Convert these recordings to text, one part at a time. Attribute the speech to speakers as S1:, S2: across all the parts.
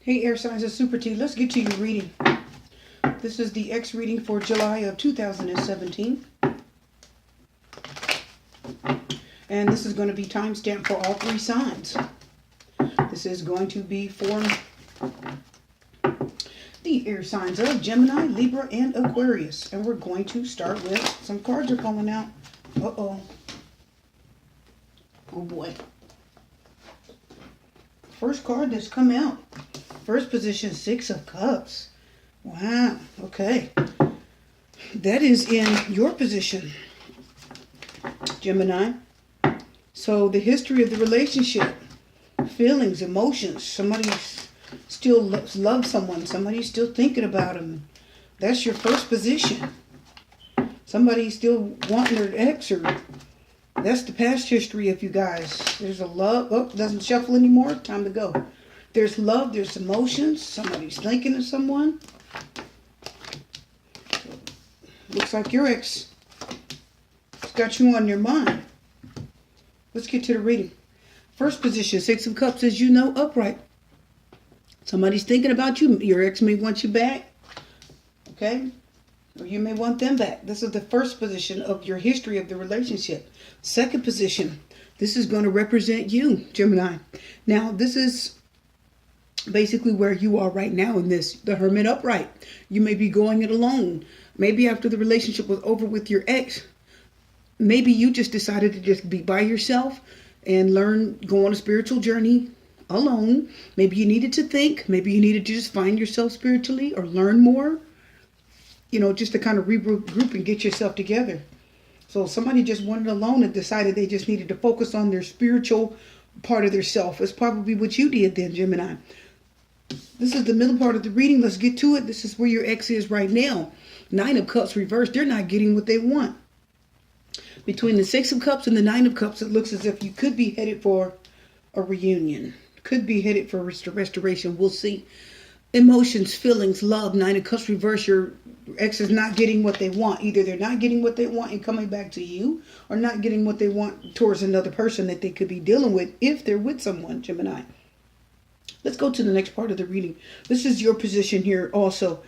S1: Hey, air signs of Super T. Let's get to your reading. This is the X reading for July of 2017. And this is going to be timestamped for all three signs. This is going to be for the air signs of Gemini, Libra, and Aquarius. And we're going to start with some cards are falling out. Uh-oh. Oh boy. First card that's come out. First position, Six of Cups. Wow. Okay. That is in your position, Gemini. So the history of the relationship, feelings, emotions. Somebody still loves someone. Somebody's still thinking about them. That's your first position. Somebody's still wanting their ex, or that's the past history of you guys. There's a love. Oh, doesn't shuffle anymore. Time to go. There's love. There's emotions. Somebody's thinking of someone. Looks like your ex has got you on your mind. Let's get to the reading. First position, Six of Cups, as you know, upright. Somebody's thinking about you. Your ex may want you back. Okay? Or you may want them back. This is the first position of your history of the relationship. Second position, this is going to represent you, Gemini. Now, this is basically where you are right now in this, the Hermit upright. You may be going it alone. Maybe after the relationship was over with your ex, maybe you just decided to just be by yourself and go on a spiritual journey alone. Maybe you needed to think. Maybe you needed to just find yourself spiritually or learn more. You know, just to kind of regroup and get yourself together. So somebody just wanted alone and decided they just needed to focus on their spiritual part of their self. It's probably what you did then, Gemini. This is the middle part of the reading. Let's get to it. This is where your ex is right now. Nine of Cups reversed. They're not getting what they want. Between the Six of Cups and the Nine of Cups, it looks as if you could be headed for a reunion. Could be headed for restoration. We'll see. Emotions, feelings, love. Nine of Cups reverse. Your ex is not getting what they want. Either they're not getting what they want and coming back to you, or not getting what they want towards another person that they could be dealing with if they're with someone, Gemini. Let's go to the next part of the reading. This is your position here also.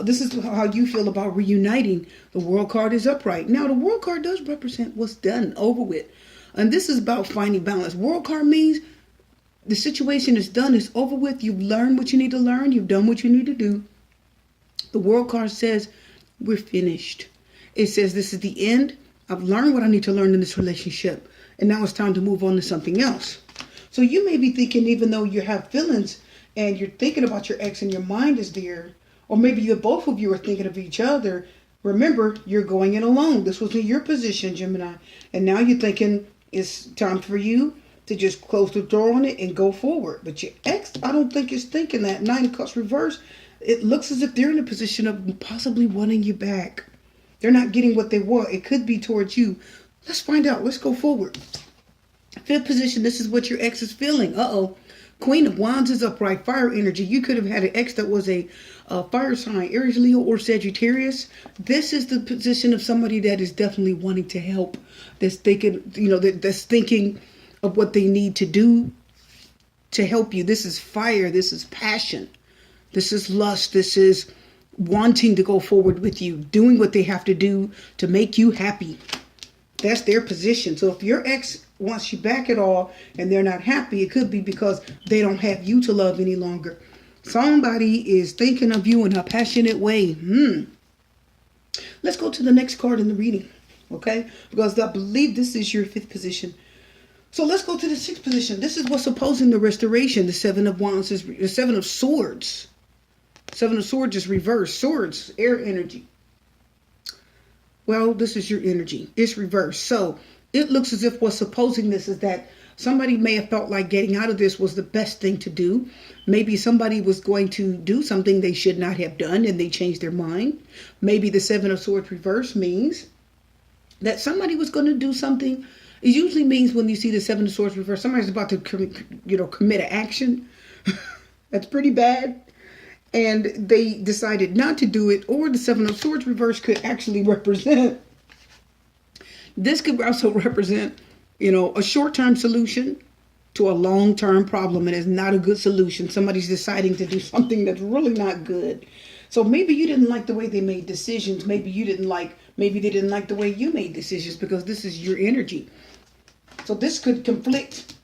S1: This is how you feel about reuniting. The World card is upright. Now, the World card does represent what's done, over with. And this is about finding balance. World card means the situation is done, it's over with. You've learned what you need to learn. You've done what you need to do. The World card says we're finished. It says this is the end. I've learned what I need to learn in this relationship. And now it's time to move on to something else. So you may be thinking, even though you have feelings and you're thinking about your ex and your mind is there, or maybe both of you are thinking of each other, remember, you're going it alone. This was in your position, Gemini. And now you're thinking it's time for you to just close the door on it and go forward. But your ex, I don't think is thinking that. Nine of Cups reverse. It looks as if they're in a position of possibly wanting you back. They're not getting what they want. It could be towards you. Let's find out. Let's go forward. Fifth position, this is what your ex is feeling. Uh-oh. Queen of Wands is upright. Fire energy. You could have had an ex that was a fire sign, Aries, Leo, or Sagittarius. This is the position of somebody that is definitely wanting to help. That's thinking, that's thinking of what they need to do to help you. This is fire. This is passion. This is lust. This is wanting to go forward with you, doing what they have to do to make you happy. That's their position. So if your ex wants you back at all and they're not happy, it could be because they don't have you to love any longer. Somebody is thinking of you in a passionate way. Let's go to the next card in the reading, okay? Because I believe this is your fifth position. So let's go to the sixth position. This is what's opposing the restoration. The Seven of Wands is the Seven of Swords. Seven of Swords is reversed. Swords, air energy. Well, this is your energy. It's reversed. So it looks as if what's opposing this is that somebody may have felt like getting out of this was the best thing to do. Maybe somebody was going to do something they should not have done and they changed their mind. Maybe the Seven of Swords reverse means that somebody was going to do something. It usually means when you see the Seven of Swords reverse, somebody's about to commit an action. That's pretty bad. And they decided not to do it. Or the Seven of Swords reverse could actually represent. This could also represent, a short-term solution. to a long-term problem, and it's not a good solution. Somebody's deciding to do something that's really not good. So maybe you didn't like the way they made decisions. Maybe they didn't like the way you made decisions, because this is your energy. So this could conflict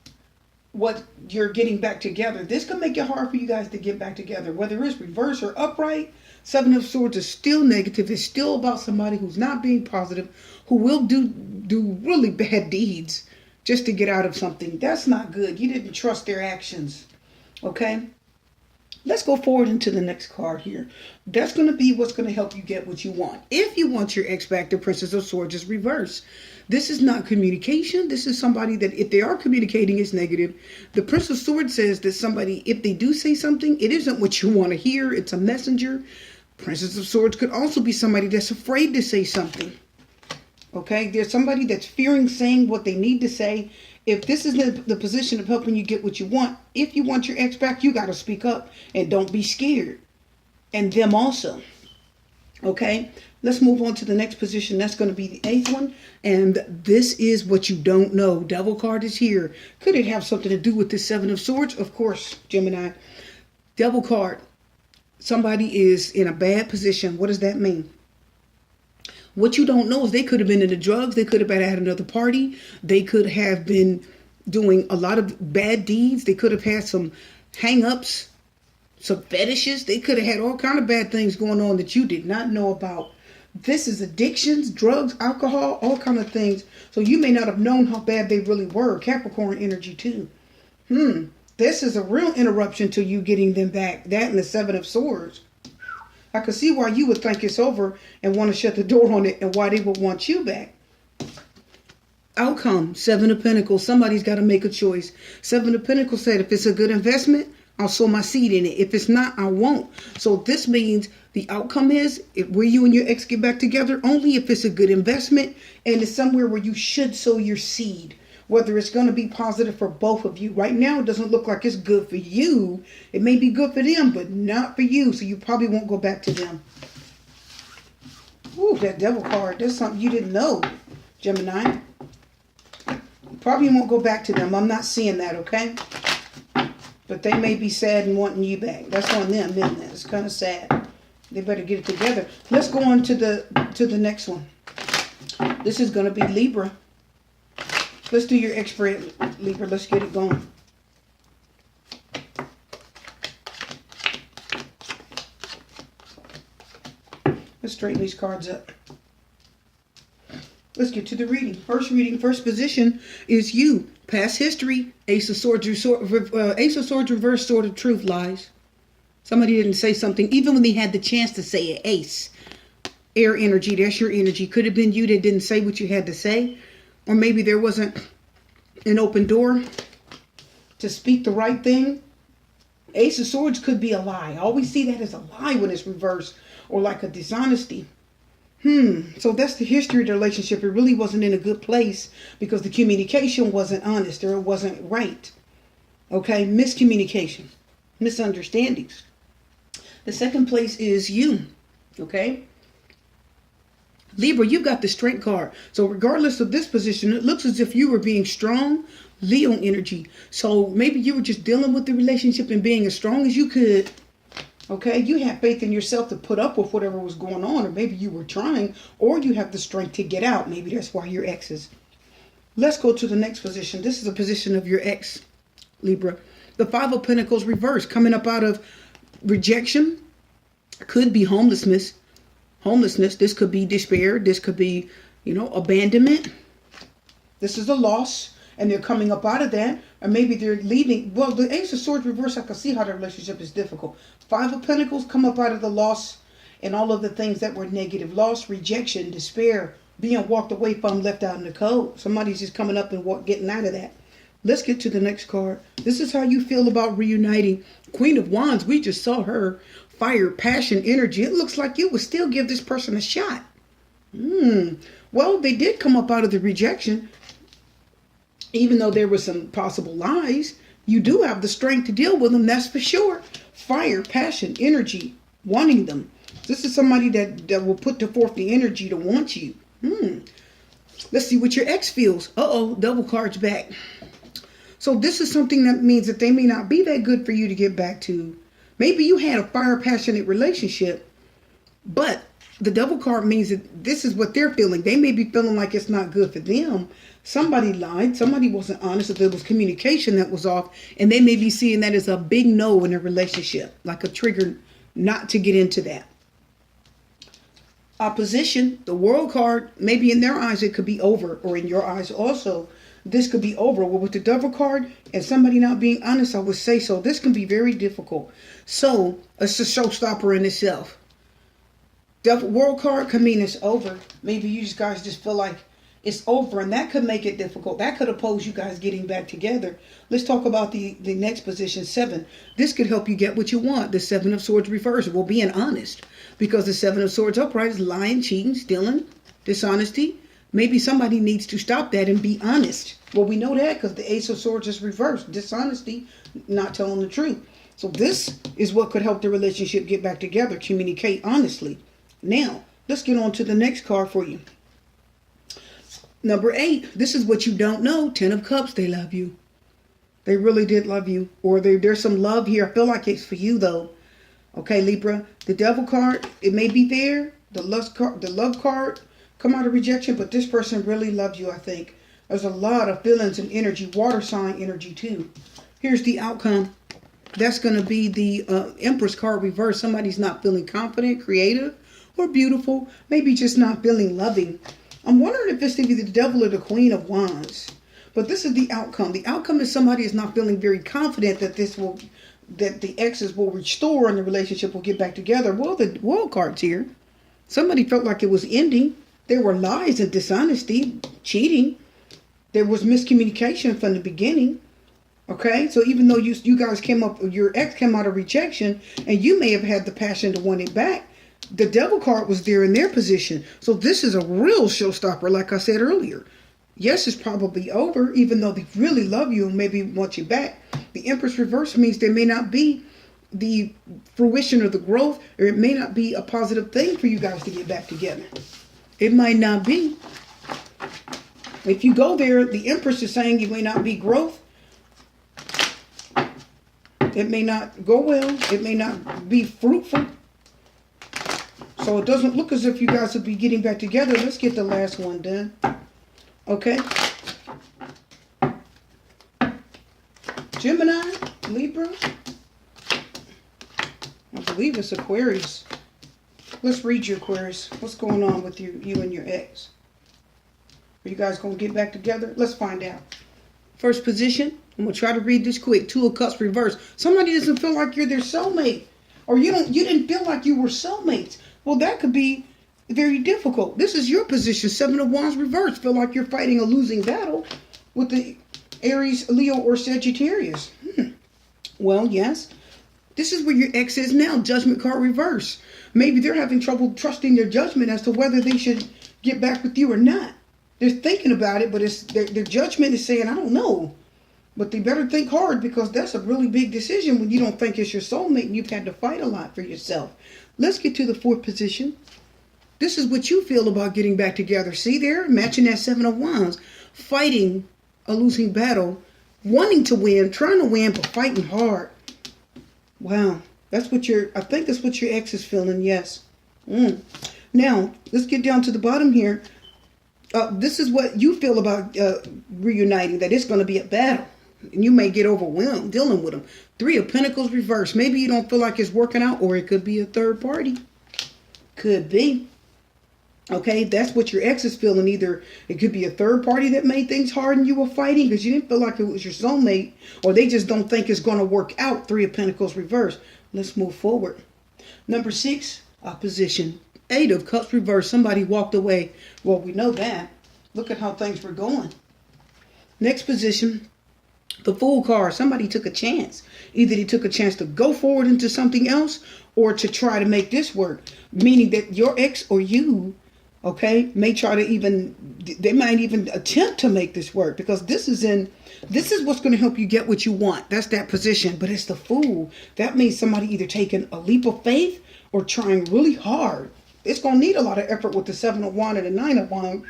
S1: what you're getting back together. This could make it hard for you guys to get back together, whether it's reverse or upright. Seven of Swords is still negative. It's still about somebody who's not being positive, who will do really bad deeds just to get out of something. That's not good. You didn't trust their actions. Okay? Let's go forward into the next card here. That's going to be what's going to help you get what you want. If you want your ex back, the Princess of Swords is reverse. This is not communication. This is somebody that if they are communicating, it's negative. The Prince of Swords says that somebody, if they do say something, it isn't what you want to hear. It's a messenger. Princess of Swords could also be somebody that's afraid to say something. Okay, there's somebody that's fearing saying what they need to say. If this is the position of helping you get what you want, if you want your ex back, you got to speak up and don't be scared. And them also. Okay, let's move on to the next position. That's going to be the 8th one. And this is what you don't know. Devil card is here. Could it have something to do with the 7 of Swords? Of course, Gemini. Devil card. Somebody is in a bad position. What does that mean? What you don't know is they could have been into drugs. They could have been at another party. They could have been doing a lot of bad deeds. They could have had some hang-ups, some fetishes. They could have had all kind of bad things going on that you did not know about. This is addictions, drugs, alcohol, all kind of things. So you may not have known how bad they really were. Capricorn energy too. This is a real interruption to you getting them back. That and the 7 of Swords. I can see why you would think it's over and want to shut the door on it, and why they would want you back. Outcome, 7 of Pentacles. Somebody's got to make a choice. 7 of Pentacles said, if it's a good investment, I'll sow my seed in it. If it's not, I won't. So this means the outcome is, will you and your ex get back together? Only if it's a good investment and it's somewhere where you should sow your seed. Whether it's going to be positive for both of you. Right now, it doesn't look like it's good for you. It may be good for them, but not for you. So you probably won't go back to them. Ooh, that Devil card. That's something you didn't know, Gemini. You probably won't go back to them. I'm not seeing that, okay? But they may be sad and wanting you back. That's on them, isn't it? It's kind of sad. They better get it together. Let's go on to the next one. This is going to be Libra. Let's do your expert, Libra. Let's get it going. Let's straighten these cards up. Let's get to the reading. First position is you. Past history. Ace of Swords reverse, Sword of Truth, lies. Somebody didn't say something, even when they had the chance to say it. Ace. Air energy. That's your energy. Could have been you that didn't say what you had to say. Or maybe there wasn't an open door to speak the right thing. Ace of Swords could be a lie. I always see that as a lie when it's reversed, or like a dishonesty. So that's the history of the relationship. It really wasn't in a good place because the communication wasn't honest, or it wasn't right. Okay, miscommunication, misunderstandings. The second place is you. Okay. Libra, you've got the Strength card. So regardless of this position, it looks as if you were being strong. Leo energy. So maybe you were just dealing with the relationship and being as strong as you could. Okay, you have faith in yourself to put up with whatever was going on. Or maybe you were trying. Or you have the strength to get out. Maybe that's why your ex is. Let's go to the next position. This is a position of your ex, Libra. The 5 of Pentacles reverse. Coming up out of rejection. Could be homelessness. This could be despair. This could be, abandonment. This is a loss. And they're coming up out of that. Or maybe they're leaving. Well, the Ace of Swords reverse, I can see how the relationship is difficult. 5 of Pentacles come up out of the loss and all of the things that were negative. Loss, rejection, despair, being walked away from, left out in the cold. Somebody's just coming up and getting out of that. Let's get to the next card. This is how you feel about reuniting. Queen of Wands, we just saw her. Fire, passion, energy. It looks like you would still give this person a shot. Well, they did come up out of the rejection. Even though there were some possible lies, you do have the strength to deal with them, that's for sure. Fire, passion, energy, wanting them. This is somebody that will put forth the energy to want you. Let's see what your ex feels. Double cards back. So this is something that means that they may not be that good for you to get back to. Maybe you had a fire passionate relationship, but the devil card means that this is what they're feeling. They may be feeling like it's not good for them. Somebody lied. Somebody wasn't honest. If there was communication that was off, and they may be seeing that as a big no in a relationship, like a trigger not to get into that. Opposition, the world card, maybe in their eyes it could be over, or in your eyes also, this could be over. Well, with the devil card and somebody not being honest, I would say so. This can be very difficult. So it's a showstopper in itself. Devil world card could mean it's over. Maybe you guys just feel like it's over, and that could make it difficult. That could oppose you guys getting back together. Let's talk about the next position, 7. This could help you get what you want. The 7 of Swords reversed. Well, being honest, because the 7 of Swords upright is lying, cheating, stealing, dishonesty. Maybe somebody needs to stop that and be honest. Well, we know that because the Ace of Swords is reversed. Dishonesty, not telling the truth. So this is what could help the relationship get back together. Communicate honestly. Now, let's get on to the next card for you. Number 8, this is what you don't know. 10 of Cups, they love you. They really did love you. Or there's some love here. I feel like it's for you, though. Okay, Libra. The devil card, it may be there. The love card come out of rejection, but this person really loved you, I think. There's a lot of feelings and energy. Water sign energy, too. Here's the outcome. That's going to be the Empress card reversed. Somebody's not feeling confident, creative, or beautiful. Maybe just not feeling loving. I'm wondering if it's either the devil or the Queen of Wands. But this is the outcome. The outcome is somebody is not feeling very confident that that the exes will restore and the relationship will get back together. Well, the World card's here. Somebody felt like it was ending. There were lies and dishonesty, cheating. There was miscommunication from the beginning. Okay, so even though you guys your ex came out of rejection, and you may have had the passion to want it back, the devil card was there in their position. So this is a real showstopper, like I said earlier. Yes, it's probably over, even though they really love you and maybe want you back. The Empress reverse means there may not be the fruition or the growth, or it may not be a positive thing for you guys to get back together. It might not be. If you go there, the Empress is saying it may not be growth. It may not go well. It may not be fruitful. So it doesn't look as if you guys will be getting back together. Let's get the last one done. Okay. Gemini, Libra. I believe it's Aquarius. Let's read your Aquarius. What's going on with you and your ex? Are you guys going to get back together? Let's find out. First position. I'm going to try to read this quick. 2 of Cups reversed. Somebody doesn't feel like you're their soulmate. Or you didn't feel like you were soulmates. Well, that could be very difficult. This is your position. 7 of Wands reversed. Feel like you're fighting a losing battle with the Aries, Leo, or Sagittarius. Well, yes. This is where your ex is now. Judgment card reverse. Maybe they're having trouble trusting their judgment as to whether they should get back with you or not. They're thinking about it, but their judgment is saying, I don't know. But they better think hard, because that's a really big decision when you don't think it's your soulmate and you've had to fight a lot for yourself. Let's get to the 4th position. This is what you feel about getting back together. See there? Matching that 7 of Wands. Fighting a losing battle. Wanting to win. Trying to win, but fighting hard. Wow. I think that's what your ex is feeling. Yes. Now, let's get down to the bottom here. This is what you feel about reuniting. That it's going to be a battle. And you may get overwhelmed dealing with them. 3 of Pentacles reversed. Maybe you don't feel like it's working out, or it could be a third party. Could be. Okay, that's what your ex is feeling. Either it could be a third party that made things hard and you were fighting because you didn't feel like it was your soulmate, or they just don't think it's going to work out. 3 of Pentacles reversed. Let's move forward. Number 6, opposition. 8 of Cups reversed. Somebody walked away. Well, we know that. Look at how things were going. Next position. The Fool card. Somebody took a chance. Either they took a chance to go forward into something else, or to try to make this work. Meaning that your ex or you, okay, may try to they might even attempt to make this work, because this is what's going to help you get what you want. That's that position. But it's the Fool. That means somebody either taking a leap of faith or trying really hard. It's going to need a lot of effort with the 7 of Wands and the 9 of Wands.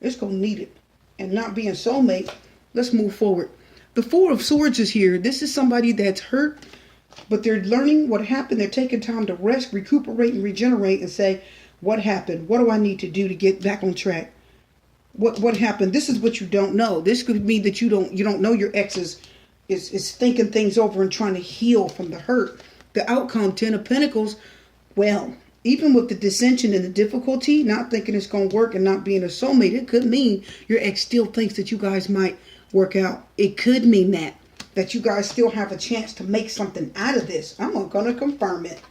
S1: It's going to need it. And not being soulmate. Let's move forward. The Four of Swords is here. This is somebody that's hurt, but they're learning what happened. They're taking time to rest, recuperate, and regenerate and say, what happened? What do I need to do to get back on track? What happened? This is what you don't know. This could mean that you don't know your ex is thinking things over and trying to heal from the hurt. The outcome, Ten of Pentacles, well, even with the dissension and the difficulty, not thinking it's going to work and not being a soulmate, it could mean your ex still thinks that you guys might work out. It could mean that you guys still have a chance to make something out of this. I'm going to confirm it.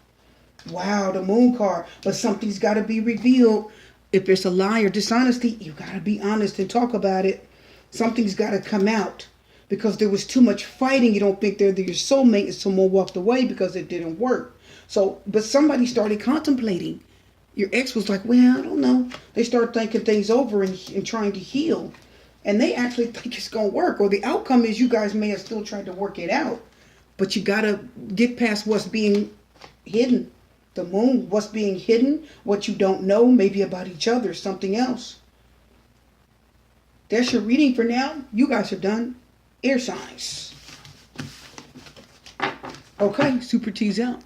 S1: Wow, the Moon card. But something's got to be revealed. If it's a lie or dishonesty, you got to be honest and talk about it. Something's got to come out. Because there was too much fighting. You don't think they're your soulmate and someone walked away because it didn't work. So, but somebody started contemplating. Your ex was like, well, I don't know. They start thinking things over and trying to heal. And they actually think it's going to work. Or the outcome is you guys may have still tried to work it out. But you got to get past what's being hidden. The Moon, what's being hidden, what you don't know, maybe about each other, something else. That's your reading for now. You guys are done. Air signs. Okay, Super T's out.